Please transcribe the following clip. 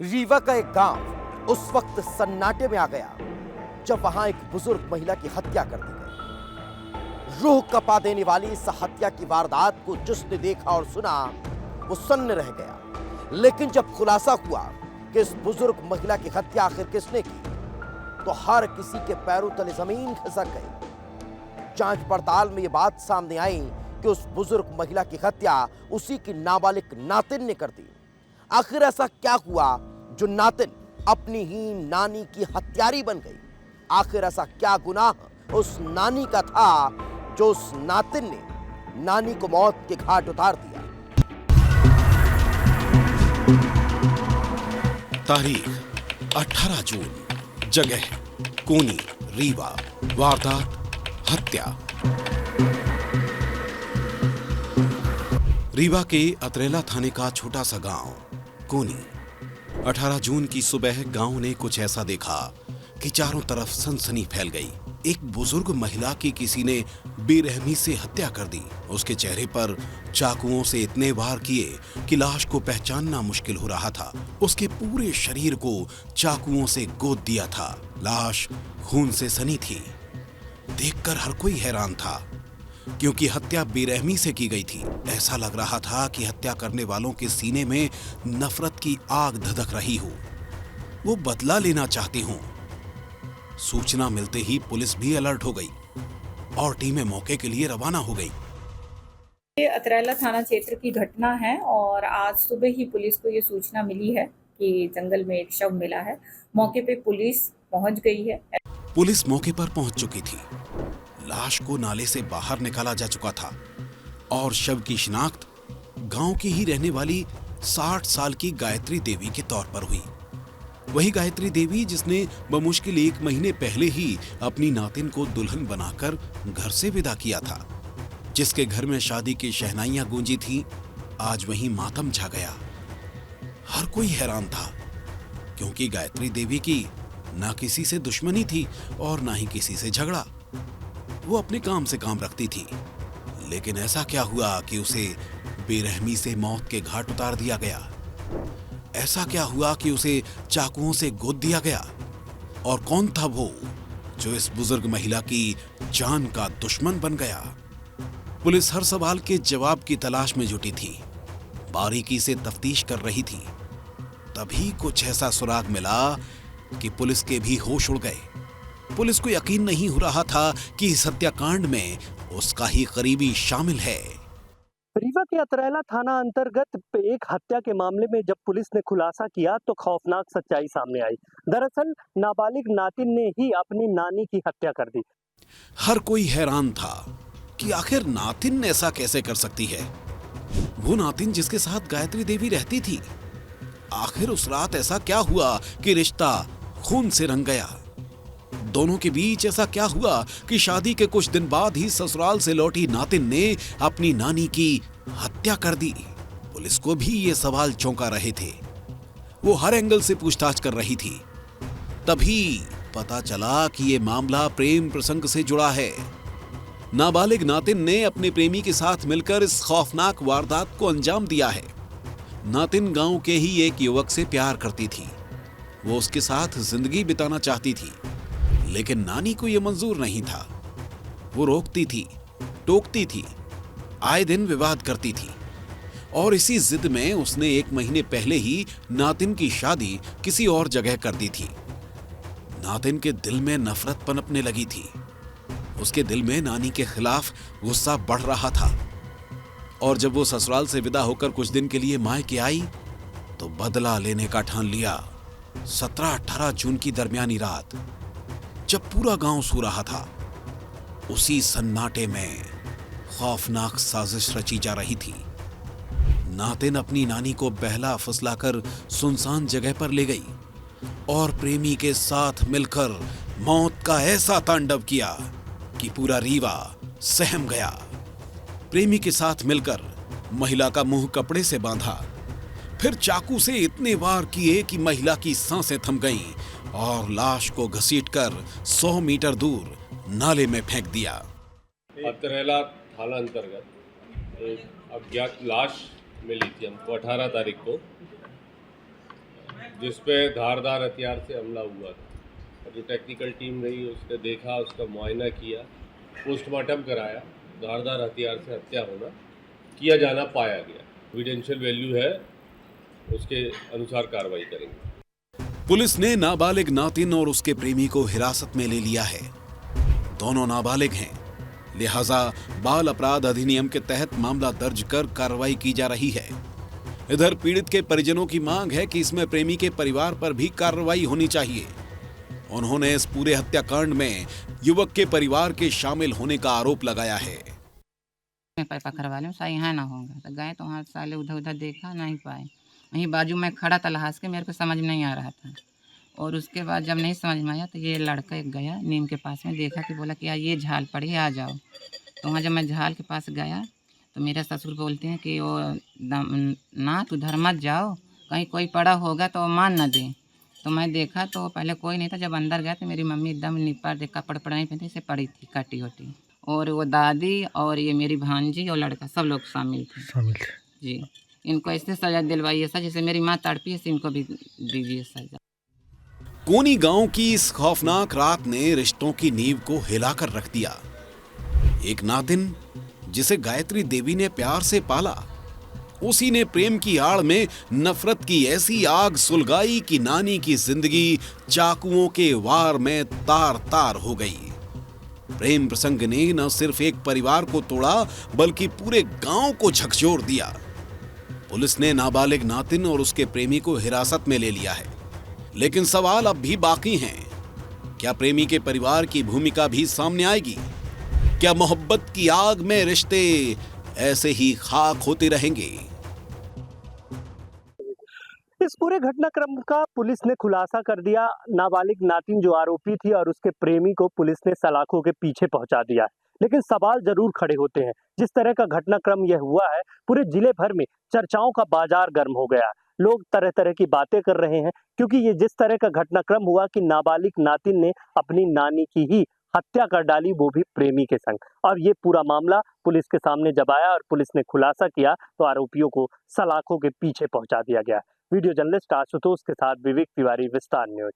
रीवा का एक गांव उस वक्त सन्नाटे में आ गया जब वहां एक बुजुर्ग महिला की हत्या कर दी गई। रूह कपा देने वाली इस हत्या की वारदात को जिसने देखा और सुना वो सन्न रह गया। लेकिन जब खुलासा हुआ कि इस बुजुर्ग महिला की हत्या आखिर किसने की, तो हर किसी के पैरों तले जमीन खिसक गई। जांच पड़ताल में यह बात सामने आई कि उस बुजुर्ग महिला की हत्या उसी की नाबालिग नातिन ने कर दी। आखिर ऐसा क्या हुआ जो नातिन अपनी ही नानी की हत्यारी बन गई? आखिर ऐसा क्या गुनाह उस नानी का था जो उस नातिन ने नानी को मौत के घाट उतार दिया? तारीख 18 जून, जगह कोनी, रीवा, वारदात हत्या। रीवा के अतरेला थाने का छोटा सा गांव कोनी। 18 जून की सुबह गांव ने कुछ ऐसा देखा कि चारों तरफ सनसनी फैल गई। एक बुजुर्ग महिला की किसी ने बेरहमी से हत्या कर दी। उसके चेहरे पर चाकुओं से इतने वार किए कि लाश को पहचानना मुश्किल हो रहा था। उसके पूरे शरीर को चाकुओं से गोद दिया था। लाश खून से सनी थी। देखकर हर कोई हैरान था, क्योंकि हत्या बेरहमी से की गई थी। ऐसा लग रहा था कि हत्या करने वालों के सीने में नफरत की आग धधक रही हो। वो बदला लेना चाहते हों। सूचना मिलते ही पुलिस भी अलर्ट हो गई और टीमें मौके के लिए रवाना हो गई। ये अतरेला थाना क्षेत्र की घटना है और आज सुबह ही पुलिस को ये सूचना मिली है कि जंगल में एक शव मिला है। मौके पे पुलिस पहुंच गई है। पुलिस मौके पर पहुंच चुकी थी। लाश को नाले से बाहर निकाला जा चुका था और शव की शिनाख्त गांव की ही रहने वाली 60 साल की गायत्री देवी के तौर पर हुई। वही गायत्री देवी जिसने बमुश्किल 1 महीने पहले ही अपनी नातिन को दुल्हन बनाकर घर से विदा किया था। जिसके घर में शादी की शहनाइयां गूंजी थी, आज वहीं मातम छा गया। हर कोई हैरान था, क्योंकि गायत्री देवी की ना किसी से दुश्मनी थी और ना ही किसी से झगड़ा। वो अपने काम से काम रखती थी। लेकिन ऐसा क्या हुआ कि उसे बेरहमी से मौत के घाट उतार दिया गया? ऐसा क्या हुआ कि उसे चाकुओं से गोद दिया गया? और कौन था वो जो इस बुजुर्ग महिला की जान का दुश्मन बन गया? पुलिस हर सवाल के जवाब की तलाश में जुटी थी, बारीकी से तफ्तीश कर रही थी। तभी कुछ ऐसा सुराग मिला कि पुलिस के भी होश उड़ गए। पुलिस को यकीन नहीं हो रहा था कि इस हत्याकांड में उसका ही करीबी शामिल है। रीवा के अतरेला थाना अंतर्गत एक हत्या के मामले में जब पुलिस ने खुलासा किया तो खौफनाक सच्चाई सामने आई। दरअसल नाबालिग नातिन ने ही अपनी नानी की हत्या कर दी। हर कोई हैरान था कि आखिर नातिन ऐसा कैसे कर सकती है। वो नातिन जिसके साथ गायत्री देवी रहती थी। आखिर उस रात ऐसा क्या हुआ कि रिश्ता खून से रंग गया? दोनों के बीच ऐसा क्या हुआ कि शादी के कुछ दिन बाद ही ससुराल से लौटी नातिन ने अपनी नानी की हत्या कर दी? पुलिस को भी ये सवाल चौंका रहे थे। वो हर एंगल से पूछताछ कर रही थी। तभी पता चला कि ये मामला प्रेम प्रसंग से जुड़ा है। नाबालिग नातिन ने अपने प्रेमी के साथ मिलकर इस खौफनाक वारदात को अंजाम दिया है। नातिन गांव के ही एक युवक से प्यार करती थी। वो उसके साथ जिंदगी बिताना चाहती थी, लेकिन नानी को यह मंजूर नहीं था। वो रोकती थी, टोकती थी, आए दिन विवाद करती थी और इसी जिद में उसने 1 महीने पहले ही नातिन की शादी किसी और जगह कर दी थी। नातिन के दिल में नफरत पनपने लगी थी। उसके दिल में नानी के खिलाफ गुस्सा बढ़ रहा था और जब वो ससुराल से विदा होकर कुछ दिन के लिए मायके आई तो बदला लेने का ठान लिया। 17-18 जून की दरमियानी रात, जब पूरा गांव सो रहा था, उसी सन्नाटे में खौफनाक साजिश रची जा रही थी। नातिन अपनी नानी को बहला फुसलाकर सुनसान जगह पर ले गई और प्रेमी के साथ मिलकर मौत का ऐसा तांडव किया कि पूरा रीवा सहम गया। प्रेमी के साथ मिलकर महिला का मुंह कपड़े से बांधा, फिर चाकू से इतने वार किए कि महिला की सांसें थम गईं और लाश को घसीटकर 100 मीटर दूर नाले में फेंक दिया। अतरेला थाना अंतर्गत एक अज्ञात लाश मिली थी हमको 18 तारीख को। जिसपे धारदार हथियार से हमला हुआ था। और जो टेक्निकल टीम रही उसने देखा, उसका मुआयना किया, पोस्टमार्टम कराया, धारदार हथियार से हत्या होना किया जाना पाया गया। एविडेंशियल वैल्यू है, उसके अनुसार कार्रवाई करेंगे। पुलिस ने नाबालिग नातिन और उसके प्रेमी को हिरासत में ले लिया है। दोनों नाबालिग हैं, लिहाजा बाल अपराध अधिनियम के तहत मामला दर्ज कर कार्रवाई की जा रही है। इधर पीड़ित के परिजनों की मांग है कि इसमें प्रेमी के परिवार पर भी कार्रवाई होनी चाहिए। उन्होंने इस पूरे हत्याकांड में युवक के परिवार के शामिल होने का आरोप लगाया है। मैं पकड़ वाले सही यहाँ ना होंगे तो गए तो वहाँ साले उधर उधर देखा नहीं पाए। वहीं बाजू में खड़ा था लहास के, मेरे को समझ नहीं आ रहा था। और उसके बाद जब नहीं समझ में आया तो ये लड़का एक गया नीम के पास में, देखा कि बोला कि यार ये झाल पड़ी आ जाओ। तो वहाँ जब मैं झाल के पास गया तो मेरे ससुर बोलते हैं कि वो ना तू उधर मत जाओ, कहीं कोई पड़ा होगा तो मान न दे। तो मैं देखा तो पहले कोई नहीं था। जब अंदर गया तो मेरी मम्मी एकदम निपर दे कपड़ नहीं पहनती से पड़ी थी कटी वटी, और वो दादी और ये मेरी भांजी और लड़का सब लोग शामिल थे जी। इनको ऐसे सजा दिलवाइए सर जैसे मेरी माँ तड़पी है, इनको भी दीजिए सजा। कोनी गांव की इस खौफनाक रात ने रिश्तों की नींव को हिलाकर रख दिया। एक नातिन जिसे गायत्री देवी ने प्यार से पाला, उसी ने प्रेम की आड़ में नफरत की ऐसी आग सुलगाई कि नानी की जिंदगी चाकुओं के वार में तार तार हो गई। प्रेम प्रसंग ने न सिर्फ एक परिवार को तोड़ा बल्कि पूरे गांव को झकझोर दिया। पुलिस ने नाबालिग नातिन और उसके प्रेमी को हिरासत में ले लिया है, लेकिन सवाल अब भी बाकी हैं। क्या प्रेमी के परिवार की भूमिका भी सामने आएगी? क्या मोहब्बत की आग में रिश्ते ऐसे ही खाक होते रहेंगे? इस पूरे घटनाक्रम का पुलिस ने खुलासा कर दिया। नाबालिग नातिन जो आरोपी थी और उसके प्रेमी को पुलिस ने सलाखों के पीछे पहुंचा दिया। लेकिन सवाल जरूर खड़े होते हैं। जिस तरह का घटनाक्रम यह हुआ है, पूरे जिले भर में चर्चाओं का बाजार गर्म हो गया। लोग तरह तरह की बातें कर रहे हैं, क्योंकि ये जिस तरह का घटनाक्रम हुआ कि नाबालिग नातिन ने अपनी नानी की ही हत्या कर डाली, वो भी प्रेमी के संग। और ये पूरा मामला पुलिस के सामने जब आया और पुलिस ने खुलासा किया तो आरोपियों को सलाखों के पीछे पहुंचा दिया गया। वीडियो जर्नलिस्ट आशुतोष के साथ विवेक तिवारी, विस्तार न्यूज।